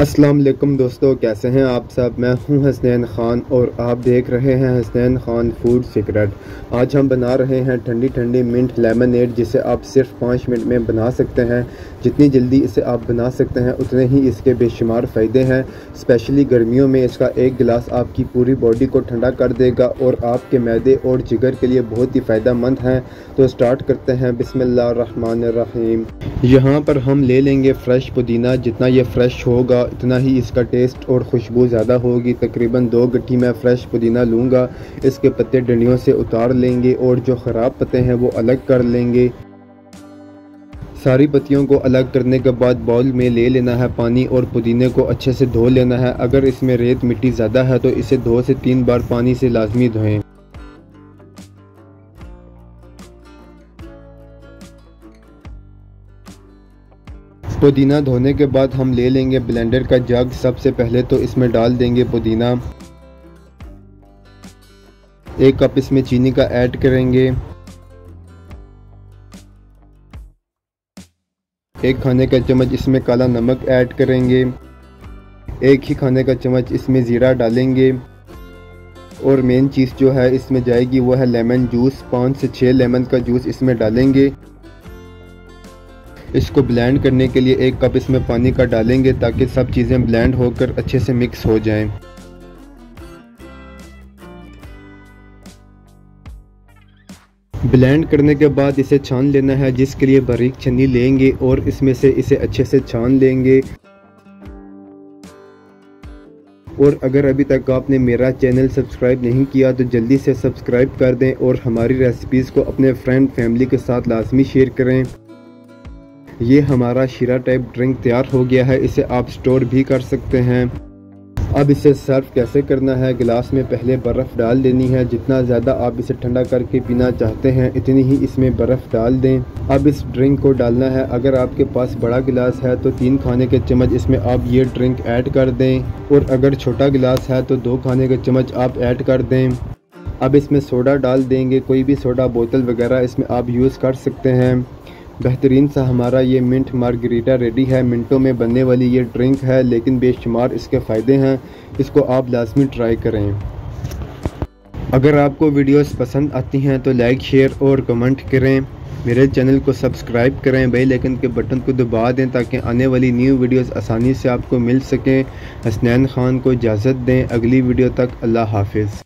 अस्सलाम वालेकुम दोस्तों, कैसे हैं आप सब। मैं हूं हसनैन ख़ान और आप देख रहे हैं हसनैन ख़ान फूड सीक्रेट। आज हम बना रहे हैं ठंडी ठंडी मिंट लेमनेड, जिसे आप सिर्फ 5 मिनट में बना सकते हैं। जितनी जल्दी इसे आप बना सकते हैं उतने ही इसके बेशुमार फ़ायदे हैं। स्पेशली गर्मियों में इसका एक गिलास आपकी पूरी बॉडी को ठंडा कर देगा और आपके मैदे और जिगर के लिए बहुत ही फ़ायदेमंद हैं। तो स्टार्ट करते हैं। बिस्मिल्लाहिर्रहमानिर्रहीम। यहाँ पर हम ले लेंगे फ़्रेश पुदीना। जितना ये फ़्रेश होगा इतना ही इसका टेस्ट और खुशबू ज़्यादा होगी। तकरीबन 2 गट्ठी मैं फ़्रेश पुदीना लूँगा। इसके पत्ते डंडियों से उतार लेंगे और जो ख़राब पत्ते हैं वो अलग कर लेंगे। सारी पत्तियों को अलग करने के बाद बाउल में ले लेना है पानी और पुदीने को अच्छे से धो लेना है। अगर इसमें रेत मिट्टी ज़्यादा है तो इसे 2 से 3 बार पानी से लाजमी धोएं। पुदीना धोने के बाद हम ले लेंगे ब्लेंडर का जग। सबसे पहले तो इसमें डाल देंगे पुदीना। 1 कप इसमें चीनी का ऐड करेंगे। 1 खाने का चम्मच इसमें काला नमक ऐड करेंगे। 1 ही खाने का चम्मच इसमें ज़ीरा डालेंगे। और मेन चीज़ जो है इसमें जाएगी वो है लेमन जूस। 5 से 6 लेमन का जूस इसमें डालेंगे। इसको ब्लेंड करने के लिए 1 कप इसमें पानी का डालेंगे ताकि सब चीज़ें ब्लेंड होकर अच्छे से मिक्स हो जाएं। ब्लेंड करने के बाद इसे छान लेना है, जिसके लिए बारीक छन्नी लेंगे और इसमें से इसे अच्छे से छान लेंगे। और अगर अभी तक आपने मेरा चैनल सब्सक्राइब नहीं किया तो जल्दी से सब्सक्राइब कर दें और हमारी रेसिपीज़ को अपने फ्रेंड फैमिली के साथ लाजमी शेयर करें। ये हमारा शीरा टाइप ड्रिंक तैयार हो गया है। इसे आप स्टोर भी कर सकते हैं। अब इसे सर्व कैसे करना है। गिलास में पहले बर्फ़ डाल देनी है। जितना ज़्यादा आप इसे ठंडा करके पीना चाहते हैं इतनी ही इसमें बर्फ़ डाल दें। अब इस ड्रिंक को डालना है। अगर आपके पास बड़ा गिलास है तो 3 खाने के चम्मच इसमें आप ये ड्रिंक ऐड कर दें और अगर छोटा गिलास है तो 2 खाने के चम्मच आप ऐड कर दें। अब इसमें सोडा डाल देंगे। कोई भी सोडा बोतल वगैरह इसमें आप यूज़ कर सकते हैं। बेहतरीन सा हमारा ये मिंट मार्गरीटा रेडी है। मिनटों में बनने वाली ये ड्रिंक है, लेकिन बेशुमार इसके फ़ायदे हैं। इसको आप लाजमी ट्राई करें। अगर आपको वीडियोस पसंद आती हैं तो लाइक, शेयर और कमेंट करें। मेरे चैनल को सब्सक्राइब करें। बेल आइकन के बटन को दबा दें ताकि आने वाली न्यू वीडियोस आसानी से आपको मिल सकें। हसनैन ख़ान को इजाज़त दें। अगली वीडियो तक अल्लाह हाफिज़।